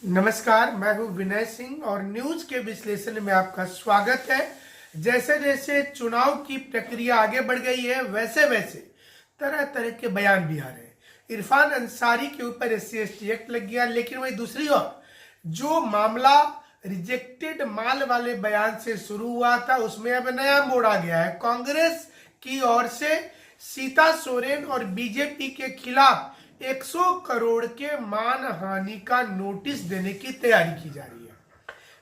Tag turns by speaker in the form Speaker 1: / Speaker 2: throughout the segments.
Speaker 1: नमस्कार, मैं हूं विनय सिंह और न्यूज के विश्लेषण में आपका स्वागत है। जैसे जैसे चुनाव की प्रक्रिया आगे बढ़ गई है वैसे वैसे तरह तरह के बयान भी आ रहे हैं। इरफान अंसारी के ऊपर SC/ST एक्ट लग गया, लेकिन वही दूसरी ओर जो मामला रिजेक्टेड माल वाले बयान से शुरू हुआ था उसमें अब नया मोड़ आ गया है। कांग्रेस की ओर से सीता सोरेन और बीजेपी के खिलाफ 100 करोड़ के मानहानि का नोटिस देने की तैयारी की जा रही है।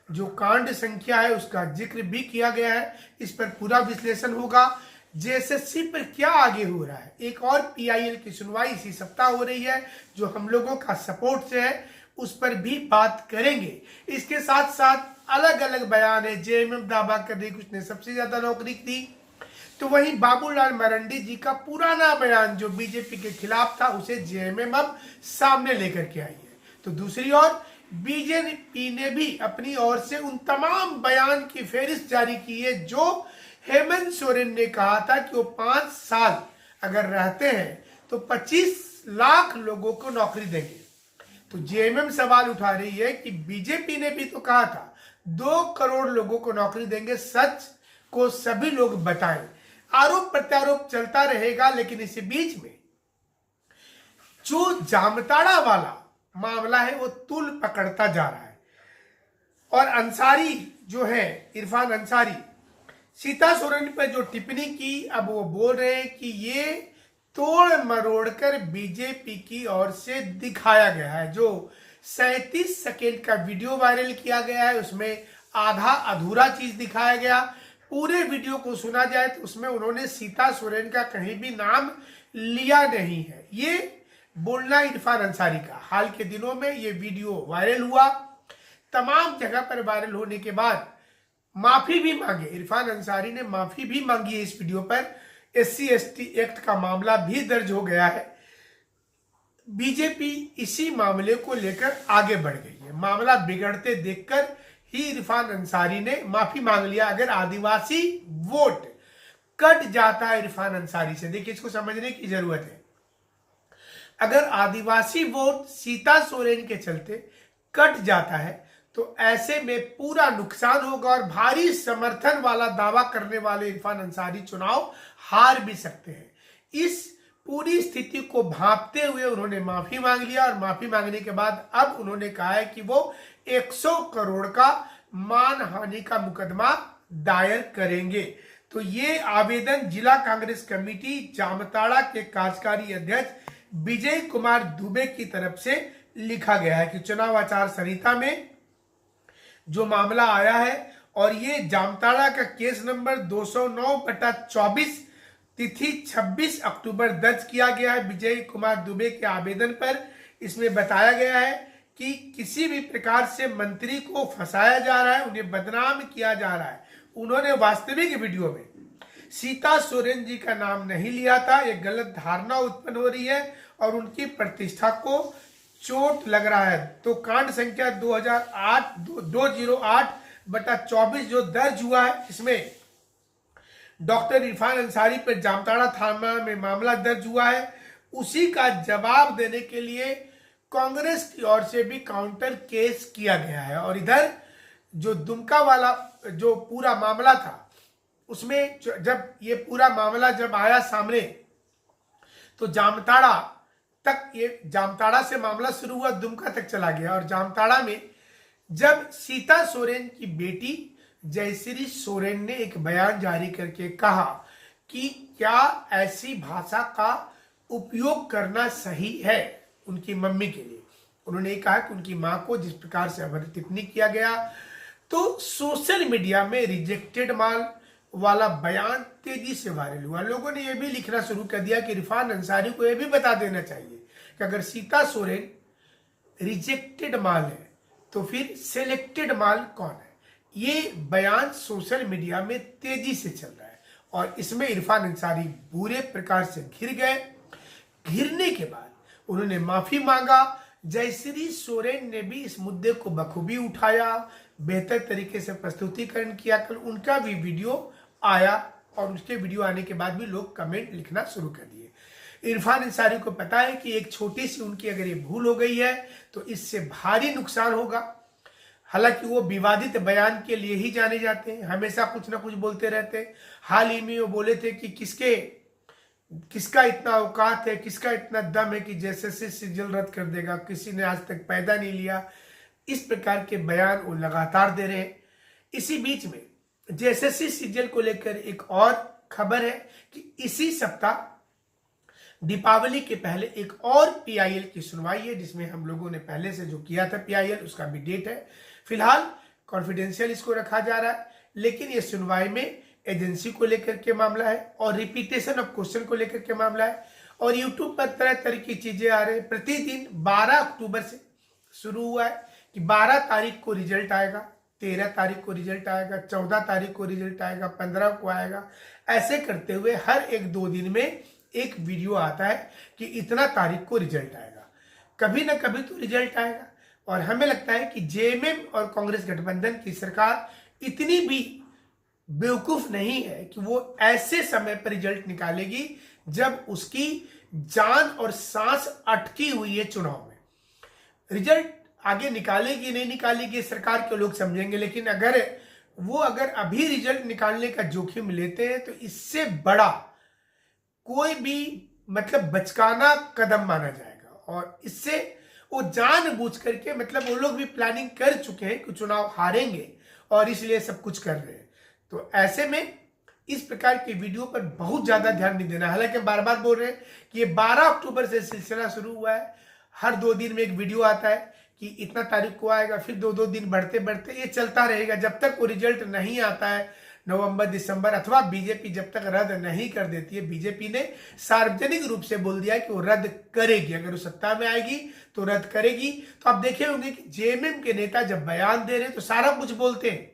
Speaker 1: जो कांड संख्या है उसका जिक्र भी किया गया है। इस पर पूरा विश्लेषण होगा। JSSC पर क्या आगे हो रहा है, एक और PIL की सुनवाई इसी सप्ताह हो रही है जो हम लोगों का सपोर्ट से है, उस पर भी बात करेंगे। इसके साथ साथ अलग अलग बयान है। JMM दावा कर रही उसने सबसे ज्यादा नौकरी दी, तो वहीं बाबूलाल मरांडी जी का पुराना बयान जो बीजेपी के खिलाफ था उसे JMM अब सामने लेकर के आई है। तो दूसरी ओर बीजेपी ने भी अपनी ओर से उन तमाम बयान की फेहरिस्त जारी की है जो हेमंत सोरेन ने कहा था कि वो 5 साल अगर रहते हैं तो 25 लाख लोगों को नौकरी देंगे। तो JMM सवाल उठा रही है कि बीजेपी ने भी तो कहा था 2 करोड़ लोगों को नौकरी देंगे, सच को सभी लोग बताएं। आरोप प्रत्यारोप चलता रहेगा, लेकिन इसी बीच में जो जामताड़ा वाला मामला है वो तूल पकड़ता जा रहा है। और अंसारी जो है, इरफान अंसारी, सीता सोरेन पर जो टिप्पणी की, अब वो बोल रहे हैं कि ये तोड़ मरोड़ कर बीजेपी की ओर से दिखाया गया है। जो 37 सेकेंड का वीडियो वायरल किया गया है उसमें आधा अधूरा चीज दिखाया गया। पूरे वीडियो को सुना जाए तो उसमें उन्होंने सीता सोरेन का कहीं भी नाम लिया नहीं है। ये बोलना इरफान अंसारी का। हाल के दिनों में ये वीडियो वायरल हुआ, तमाम जगह पर वायरल होने के बाद माफी भी मांगे। इरफान अंसारी ने माफी भी मांगी है इस वीडियो पर। SC/ST एक्ट का मामला भी दर्ज हो गया है। बीजेपी इसी मामले को लेकर आगे बढ़ गई है। मामला बिगड़ते देखकर ही इरफान अंसारी ने माफी मांग लिया। अगर आदिवासी वोट कट जाता है इरफान अंसारी से, देखिए इसको समझने की जरूरत है, अगर आदिवासी वोट सीता सोरेन के चलते कट जाता है तो ऐसे में पूरा नुकसान होगा और भारी समर्थन वाला दावा करने वाले इरफान अंसारी चुनाव हार भी सकते हैं। इस पूरी स्थिति को भांपते हुए उन्होंने माफी मांग लिया और माफी मांगने के बाद अब उन्होंने कहा है कि वो 100 करोड़ का मानहानि का मुकदमा दायर करेंगे। तो ये आवेदन जिला कांग्रेस कमेटी जामताड़ा के कार्यकारी अध्यक्ष विजय कुमार दुबे की तरफ से लिखा गया है कि चुनाव आचार संहिता में जो मामला आया है और ये जामताड़ा का केस नंबर 209/24 तिथि 26 अक्टूबर दर्ज किया गया है विजय कुमार दुबे के आवेदन पर। इसमें बताया गया है कि किसी भी प्रकार से मंत्री को फंसाया जा रहा है, उन्हें बदनाम किया जा रहा है। उन्होंने वास्तविक वीडियो में सीता सोरेन जी का नाम नहीं लिया था। एक गलत धारणा उत्पन्न हो रही है और उनकी प्रतिष्ठा को चोट लग रहा है। तो कांड संख्या 208/24 जो दर्ज हुआ है इसमें डॉक्टर इरफान अंसारी पर जामताड़ा थाना में मामला दर्ज हुआ है। उसी का जवाब देने के लिए कांग्रेस की ओर से भी काउंटर केस किया गया है। और इधर जो दुमका वाला जो पूरा मामला था उसमें जब ये पूरा मामला जब आया सामने तो जामताड़ा तक, ये जामताड़ा से मामला शुरू हुआ, दुमका तक चला गया। और जामताड़ा में जब सीता सोरेन की बेटी जयश्री सोरेन ने एक बयान जारी करके कहा कि क्या ऐसी भाषा का उपयोग करना सही है उनकी मम्मी के लिए, उन्होंने कहा कि उनकी मां को जिस प्रकार से अभद्र टिप्पणी किया गया, तो सोशल मीडिया में रिजेक्टेड माल वाला बयान तेजी से वायरल हुआ। लोगों ने यह भी लिखना शुरू कर दिया कि इरफान अंसारी को यह भी बता देना चाहिए कि अगर सीता सोरेन रिजेक्टेड माल है तो फिर सिलेक्टेड माल कौन है। ये बयान सोशल मीडिया में तेजी से चल रहा है और इसमें इरफान अंसारी बुरे प्रकार से घिर गए। घिरने के बाद उन्होंने माफी मांगा। जयश्री सोरेन ने भी इस मुद्दे को बखूबी उठाया, बेहतर तरीके से प्रस्तुतिकरण किया। कल उनका भी वीडियो आया और उसके वीडियो आने के बाद भी लोग कमेंट लिखना शुरू कर दिए। इरफान अंसारी को पता है कि एक छोटी सी उनकी अगर ये भूल हो गई है तो इससे भारी नुकसान होगा। हालांकि वो विवादित बयान के लिए ही जाने जाते हैं, हमेशा कुछ ना कुछ बोलते रहते हैं। हाल ही में वो बोले थे कि किसका इतना औकात है, किसका इतना दम है कि जेएसएससी सिजल रद्द कर देगा, किसी ने आज तक पैदा नहीं लिया। इस प्रकार के बयान वो लगातार दे रहे हैं। इसी बीच में जेएसएससी सिजल को लेकर एक और खबर है कि इसी सप्ताह दीपावली के पहले एक और पीआईएल की सुनवाई है, जिसमें हम लोगों ने पहले से जो किया था पीआईएल, उसका भी डेट है। फिलहाल कॉन्फिडेंशियल इसको रखा जा रहा है, लेकिन ये सुनवाई में एजेंसी को लेकर के मामला है और रिपीटेशन ऑफ क्वेश्चन को लेकर के मामला है। और यूट्यूब पर तरह तरह की चीजें आ रही है। प्रतिदिन 12 अक्टूबर से शुरू हुआ है कि 12 तारीख को रिजल्ट आएगा, 13 तारीख को रिजल्ट आएगा, 14 तारीख को रिजल्ट आएगा, 15 को आएगा। ऐसे करते हुए हर 1-2 दिन में एक वीडियो आता है कि इतना तारीख को रिजल्ट आएगा। कभी ना कभी तो रिजल्ट आएगा। और हमें लगता है कि जेएमएम और कांग्रेस गठबंधन की सरकार इतनी भी बेवकूफ नहीं है कि वो ऐसे समय पर रिजल्ट निकालेगी जब उसकी जान और सांस अटकी हुई है चुनाव में। रिजल्ट आगे निकालेगी नहीं निकालेगी सरकार के लोग समझेंगे, लेकिन अगर अभी रिजल्ट निकालने का जोखिम लेते हैं तो इससे बड़ा कोई भी बचकाना कदम माना जाएगा। और इससे वो जानबूझ करके वो लोग भी प्लानिंग कर चुके हैं कि चुनाव हारेंगे और इसलिए सब कुछ कर रहे हैं। तो ऐसे में इस प्रकार के वीडियो पर बहुत ज्यादा ध्यान नहीं देना। हालांकि बार बार बोल रहे हैं कि ये 12 अक्टूबर से सिलसिला शुरू हुआ है। हर 2 दिन में एक वीडियो आता है कि इतना तारीख को आएगा, फिर 2-2 दिन बढ़ते बढ़ते ये चलता रहेगा जब तक वो रिजल्ट नहीं आता है नवंबर दिसंबर, अथवा बीजेपी जब तक रद्द नहीं कर देती है। बीजेपी ने सार्वजनिक रूप से बोल दिया कि वो रद्द करेगी, अगर वो सत्ता में आएगी तो रद्द करेगी। तो आप देखे होंगे कि जेएमएम के नेता जब बयान दे रहे हैं तो सारा कुछ बोलते हैं।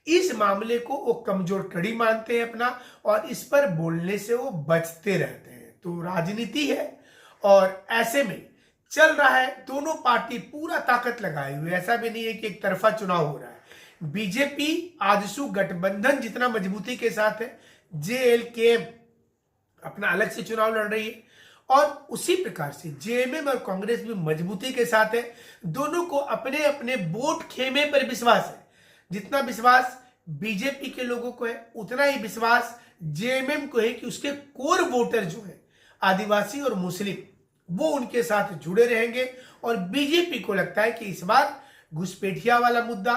Speaker 1: इस मामले को वो कमजोर कड़ी मानते हैं अपना, और इस पर बोलने से वो बचते रहते हैं। तो राजनीति है और ऐसे में चल रहा है, दोनों पार्टी पूरा ताकत लगाए हुए। ऐसा भी नहीं है कि एक तरफा चुनाव हो रहा है। बीजेपी आजसू गठबंधन जितना मजबूती के साथ है, जेएलके अपना अलग से चुनाव लड़ रही है, और उसी प्रकार से जेएमएम और कांग्रेस भी मजबूती के साथ है। दोनों को अपने अपने वोट खेमे पर विश्वास है। जितना विश्वास बीजेपी के लोगों को है उतना ही विश्वास जेएमएम को है कि उसके कोर वोटर जो है आदिवासी और मुस्लिम, वो उनके साथ जुड़े रहेंगे। और बीजेपी को लगता है कि इस बार घुसपैठिया वाला मुद्दा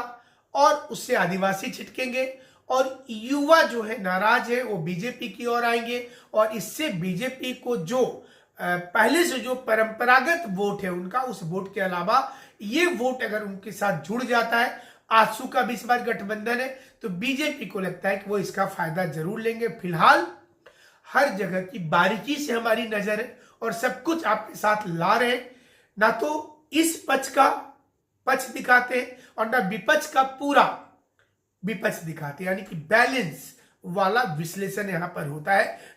Speaker 1: और उससे आदिवासी छिटकेंगे और युवा जो है नाराज है वो बीजेपी की ओर आएंगे। और इससे बीजेपी को जो पहले से जो परंपरागत वोट है उनका, उस वोट के अलावा ये वोट अगर उनके साथ जुड़ जाता है, आजसू का भी इस बार गठबंधन है, तो बीजेपी को लगता है कि वो इसका फायदा जरूर लेंगे। फिलहाल हर जगह की बारीकी से हमारी नजर है और सब कुछ आपके साथ ला रहे हैं। ना तो इस पक्ष का पक्ष दिखाते हैं और ना विपक्ष का पूरा विपक्ष दिखाते हैं, यानी कि बैलेंस वाला विश्लेषण यहां पर होता है।